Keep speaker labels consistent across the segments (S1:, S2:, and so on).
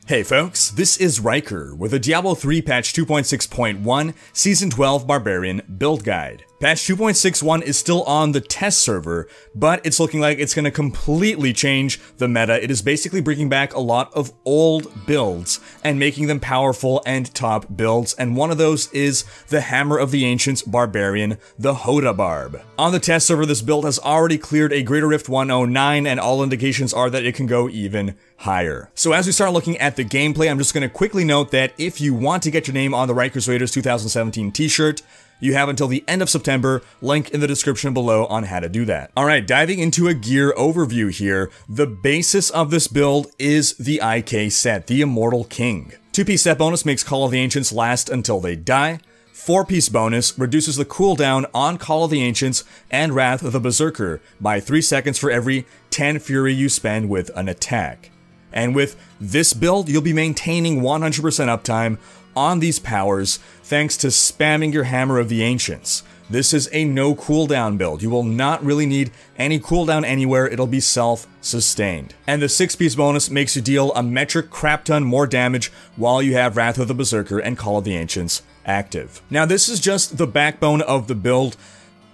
S1: Hey folks, this is Rhykker with a Diablo 3 patch 2.6.1 Season 12 Barbarian build guide. Patch 2.61 is still on the test server, but it's looking like it's going to completely change the meta. It is basically bringing back a lot of old builds and making them powerful and top builds, and one of those is the Hammer of the Ancients Barbarian, the HotA barb. On the test server, this build has already cleared a Greater Rift 109, and all indications are that it can go even higher. So as we start looking at the gameplay, I'm just going to quickly note that if you want to get your name on the Rikers Raiders 2017 t-shirt, you have until the end of September, link in the description below on how to do that. Alright, diving into a gear overview here, the basis of this build is the IK set, the Immortal King. 2-piece set bonus makes Call of the Ancients last until they die. 4-piece bonus reduces the cooldown on Call of the Ancients and Wrath of the Berserker by 3 seconds for every 10 fury you spend with an attack. And with this build, you'll be maintaining 100% uptime on these powers thanks to spamming your Hammer of the Ancients. This is a no cooldown build. You will not really need any cooldown anywhere, it'll be self-sustained. And the 6-piece bonus makes you deal a metric crap ton more damage while you have Wrath of the Berserker and Call of the Ancients active. Now this is just the backbone of the build.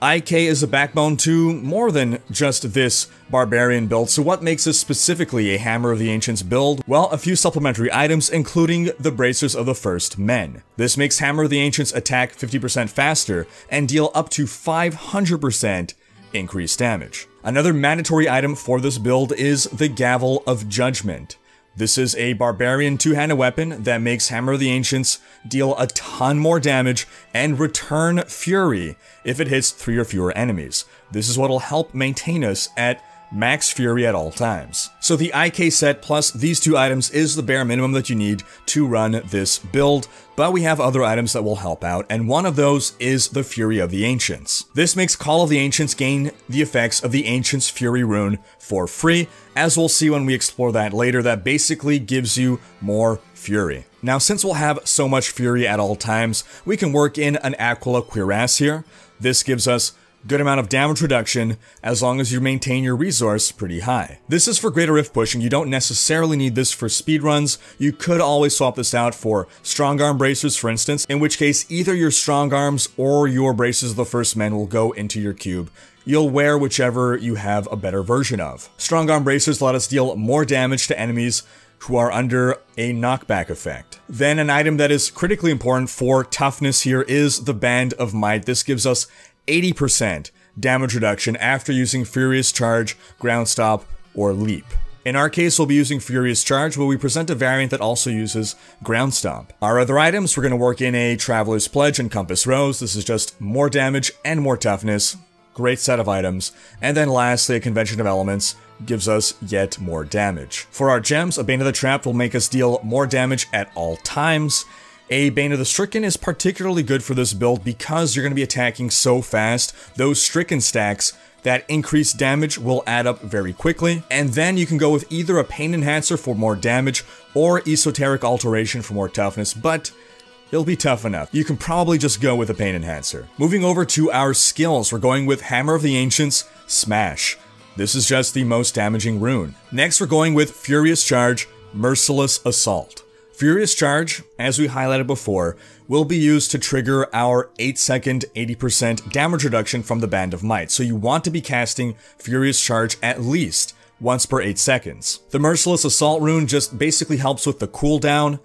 S1: IK is a backbone to more than just this Barbarian build, so what makes this specifically a Hammer of the Ancients build? Well, a few supplementary items, including the Bracers of the First Men. This makes Hammer of the Ancients attack 50% faster and deal up to 500% increased damage. Another mandatory item for this build is the Gavel of Judgment. This is a Barbarian two-handed weapon that makes Hammer of the Ancients deal a ton more damage and return Fury if it hits 3 or fewer enemies. This is what will help maintain us at max Fury at all times. So the IK set plus these two items is the bare minimum that you need to run this build, but we have other items that will help out, and one of those is the Fury of the Ancients. This makes Call of the Ancients gain the effects of the Ancients Fury rune for free, as we'll see when we explore that later. That basically gives you more Fury. Now, since we'll have so much Fury at all times, we can work in an Aquila Cuirass here. This gives us good amount of damage reduction as long as you maintain your resource pretty high. This is for Greater Rift pushing. You don't necessarily need this for speedruns. You could always swap this out for Strong Arm Bracers, for instance, in which case either your Strong Arms or your Bracers of the First Men will go into your cube. You'll wear whichever you have a better version of. Strong Arm Bracers let us deal more damage to enemies who are under a knockback effect. Then an item that is critically important for toughness here is the Band of Might. This gives us 80% damage reduction after using Furious Charge, Ground Stop, or Leap. In our case, we'll be using Furious Charge, but we present a variant that also uses Ground Stomp. Our other items, we're going to work in a Traveler's Pledge and Compass Rose. This is just more damage and more toughness. Great set of items. And then lastly, a Convention of Elements gives us yet more damage. For our gems, a Bane of the Trapped will make us deal more damage at all times. A Bane of the Stricken is particularly good for this build because you're going to be attacking so fast. Those Stricken stacks that increase damage will add up very quickly. And then you can go with either a Pain Enhancer for more damage or Esoteric Alteration for more toughness, but it'll be tough enough. You can probably just go with a Pain Enhancer. Moving over to our skills, we're going with Hammer of the Ancients, Smash. This is just the most damaging rune. Next, we're going with Furious Charge, Merciless Assault. Furious Charge, as we highlighted before, will be used to trigger our 8-second 80% damage reduction from the Band of Might, so you want to be casting Furious Charge at least once per 8 seconds. The Merciless Assault rune just basically helps with the cooldown,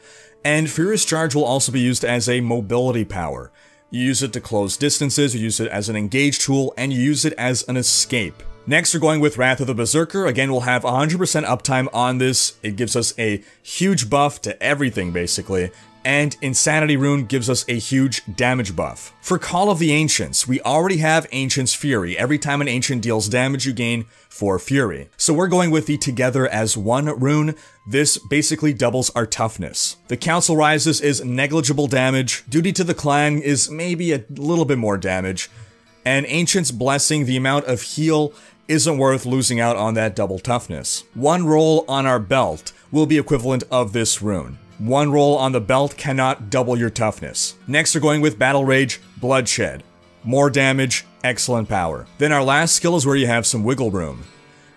S1: and Furious Charge will also be used as a mobility power. You use it to close distances, you use it as an engage tool, and you use it as an escape. Next, we're going with Wrath of the Berserker. Again, we'll have 100% uptime on this. It gives us a huge buff to everything, basically. And Insanity Rune gives us a huge damage buff. For Call of the Ancients, we already have Ancient's Fury. Every time an Ancient deals damage, you gain 4 Fury. So we're going with the Together as One rune. This basically doubles our toughness. The Council Rises is negligible damage. Duty to the Clan is maybe a little bit more damage. And Ancient's Blessing, the amount of heal isn't worth losing out on that double toughness. One roll on our belt will be equivalent of this rune. One roll on the belt cannot double your toughness. Next, we're going with Battle Rage, Bloodshed. More damage, excellent power. Then our last skill is where you have some wiggle room.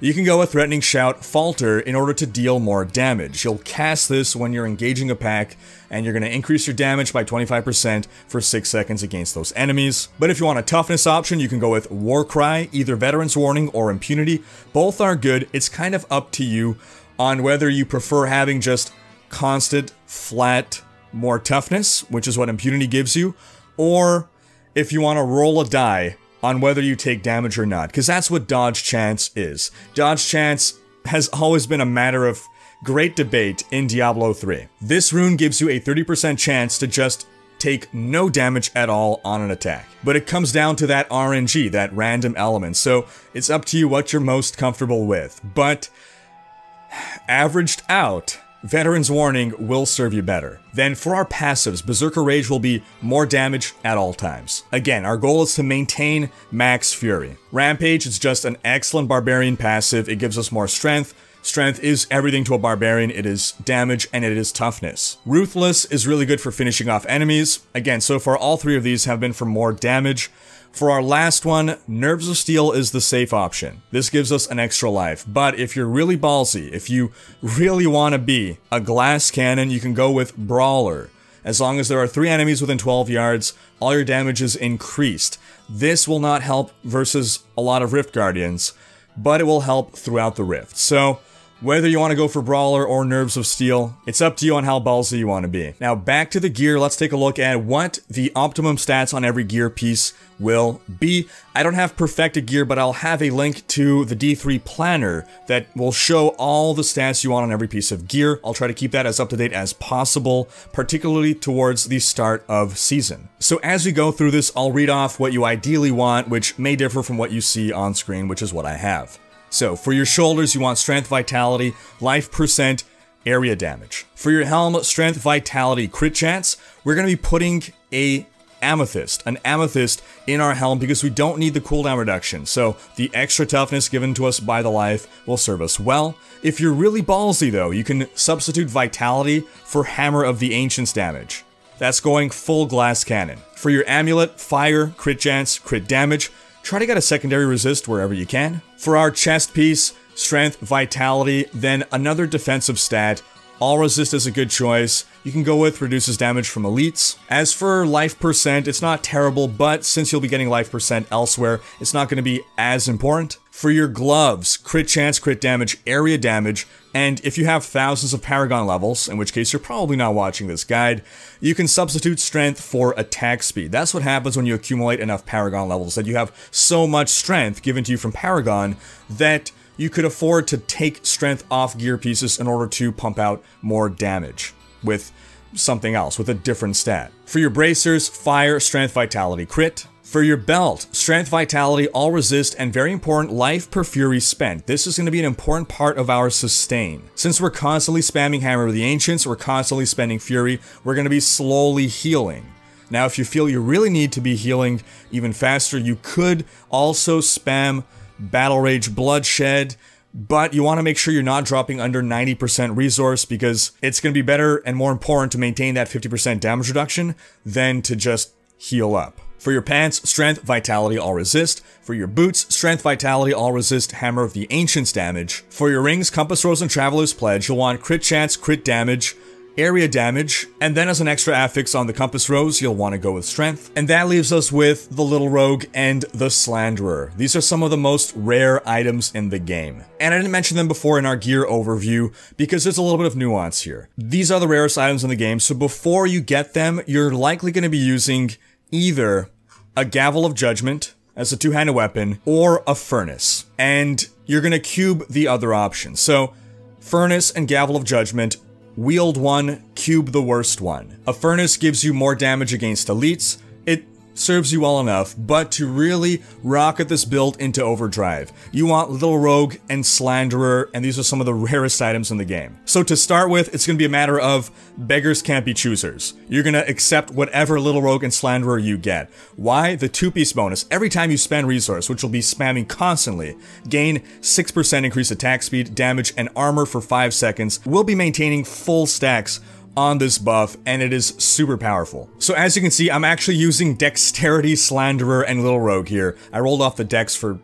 S1: You can go with Threatening Shout, Falter in order to deal more damage. You'll cast this when you're engaging a pack, and you're going to increase your damage by 25% for 6 seconds against those enemies. But if you want a toughness option, you can go with Warcry, either Veteran's Warning or Impunity. Both are good. It's kind of up to you on whether you prefer having just constant, flat, more toughness, which is what Impunity gives you, or if you want to roll a die on whether you take damage or not, because that's what Dodge Chance is. Dodge Chance has always been a matter of great debate in Diablo 3. This rune gives you a 30% chance to just take no damage at all on an attack. But it comes down to that RNG, that random element, so it's up to you what you're most comfortable with. But averaged out, Veteran's Warning will serve you better. Then for our passives, Berserker Rage will be more damage at all times. Again, our goal is to maintain max fury. Rampage is just an excellent Barbarian passive. It gives us more strength. Strength is everything to a Barbarian. It is damage and it is toughness. Ruthless is really good for finishing off enemies. Again, so far all three of these have been for more damage. For our last one, Nerves of Steel is the safe option. This gives us an extra life, but if you're really ballsy, if you really want to be a glass cannon, you can go with Brawler. As long as there are 3 enemies within 12 yards, all your damage is increased. This will not help versus a lot of Rift Guardians, but it will help throughout the Rift. So, whether you want to go for Brawler or Nerves of Steel, it's up to you on how ballsy you want to be. Now back to the gear, let's take a look at what the optimum stats on every gear piece will be. I don't have perfected gear, but I'll have a link to the D3 planner that will show all the stats you want on every piece of gear. I'll try to keep that as up to date as possible, particularly towards the start of season. So as we go through this, I'll read off what you ideally want, which may differ from what you see on screen, which is what I have. So, for your shoulders, you want Strength, Vitality, Life percent, Area damage. For your helm, Strength, Vitality, Crit chance, we're going to be putting an amethyst in our helm because we don't need the cooldown reduction, so the extra toughness given to us by the life will serve us well. If you're really ballsy though, you can substitute Vitality for Hammer of the Ancients damage. That's going full glass cannon. For your amulet, Fire, Crit chance, Crit damage. Try to get a secondary resist wherever you can. For our chest piece, Strength, Vitality, then another defensive stat. All resist is a good choice. You can go with reduces damage from elites. As for life percent, it's not terrible, but since you'll be getting life percent elsewhere, it's not going to be as important. For your gloves, crit chance, crit damage, area damage, and if you have thousands of Paragon levels, in which case you're probably not watching this guide, you can substitute strength for attack speed. That's what happens when you accumulate enough Paragon levels, that you have so much strength given to you from Paragon that you could afford to take strength off gear pieces in order to pump out more damage with something else, with a different stat. For your bracers, fire, strength, vitality, crit. For your belt, strength, vitality, all resist, and very important, life per fury spent. This is going to be an important part of our sustain. Since we're constantly spamming Hammer of the Ancients, we're constantly spending fury, we're going to be slowly healing. Now, if you feel you really need to be healing even faster, you could also spam Battle Rage Bloodshed, but you want to make sure you're not dropping under 90% resource because it's going to be better and more important to maintain that 50% damage reduction than to just heal up. For your pants, strength, vitality, all resist. For your boots, strength, vitality, all resist, Hammer of the Ancients damage. For your rings, Compass Rose and Traveler's Pledge, you'll want crit chance, crit damage, area damage, and then as an extra affix on the Compass Rose, you'll want to go with strength. And that leaves us with the Little Rogue and the Slanderer. These are some of the most rare items in the game. And I didn't mention them before in our gear overview because there's a little bit of nuance here. These are the rarest items in the game, so before you get them, you're likely going to be using either a Gavel of Judgment as a two-handed weapon or a Furnace. And you're going to cube the other option. So, Furnace and Gavel of Judgment, wield one, cube the worst one. A Furnace gives you more damage against elites. It serves you well enough, but to really rocket this build into overdrive, you want Little Rogue and Slanderer, and these are some of the rarest items in the game. So to start with, it's going to be a matter of beggars can't be choosers. You're going to accept whatever Little Rogue and Slanderer you get. Why? The two-piece bonus. Every time you spend resource, which will be spamming constantly, gain 6% increased attack speed, damage, and armor for 5 seconds. We'll be maintaining full stacks on this buff, and it is super powerful. So as you can see, I'm actually using Dexterity, Slanderer, and Little Rogue here. I rolled off the dex for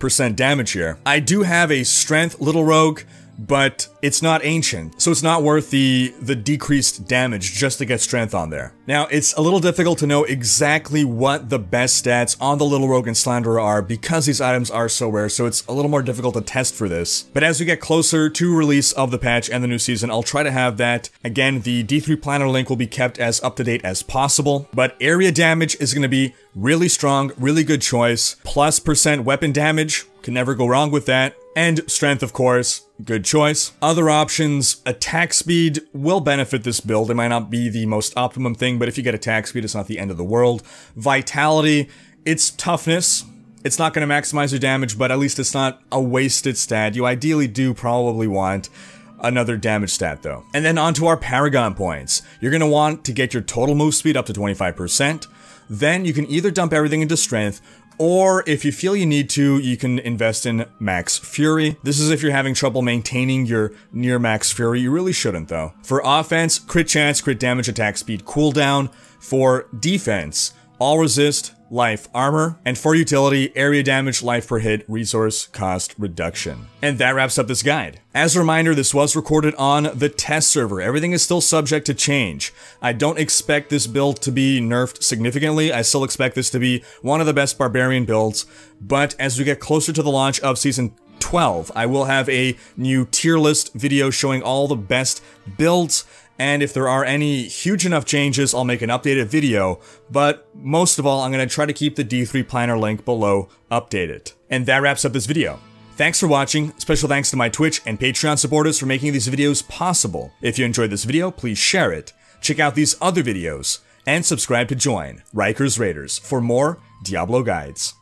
S1: percent damage here. I do have a strength little rogue, but it's not ancient, so it's not worth the decreased damage just to get strength on there. Now, it's a little difficult to know exactly what the best stats on the Little Rogue and Slanderer are because these items are so rare, so it's a little more difficult to test for this. But as we get closer to release of the patch and the new season, I'll try to have that. Again, the D3 planner link will be kept as up-to-date as possible, but area damage is going to be really strong, really good choice. Plus % weapon damage, can never go wrong with that. And strength, of course, good choice. Other options, attack speed will benefit this build. It might not be the most optimum thing, but if you get attack speed, it's not the end of the world. Vitality, it's toughness. It's not going to maximize your damage, but at least it's not a wasted stat. You ideally do probably want another damage stat though. And then onto our Paragon points. You're going to want to get your total move speed up to 25%. Then you can either dump everything into strength, or if you feel you need to, you can invest in max fury. This is if you're having trouble maintaining your near max fury. You really shouldn't though. For offense, crit chance, crit damage, attack speed, cooldown. For defense, all resist, life, armor. And for utility, area damage, life per hit, resource cost reduction. And that wraps up this guide. As a reminder, this was recorded on the test server. Everything is still subject to change. I don't expect this build to be nerfed significantly. I still expect this to be one of the best Barbarian builds. But as we get closer to the launch of Season 12, I will have a new tier list video showing all the best builds. And if there are any huge enough changes, I'll make an updated video, but most of all, I'm going to try to keep the D3 planner link below updated. And that wraps up this video. Thanks for watching. Special thanks to my Twitch and Patreon supporters for making these videos possible. If you enjoyed this video, please share it, check out these other videos, and subscribe to join Rhykkers Raiders for more Diablo guides.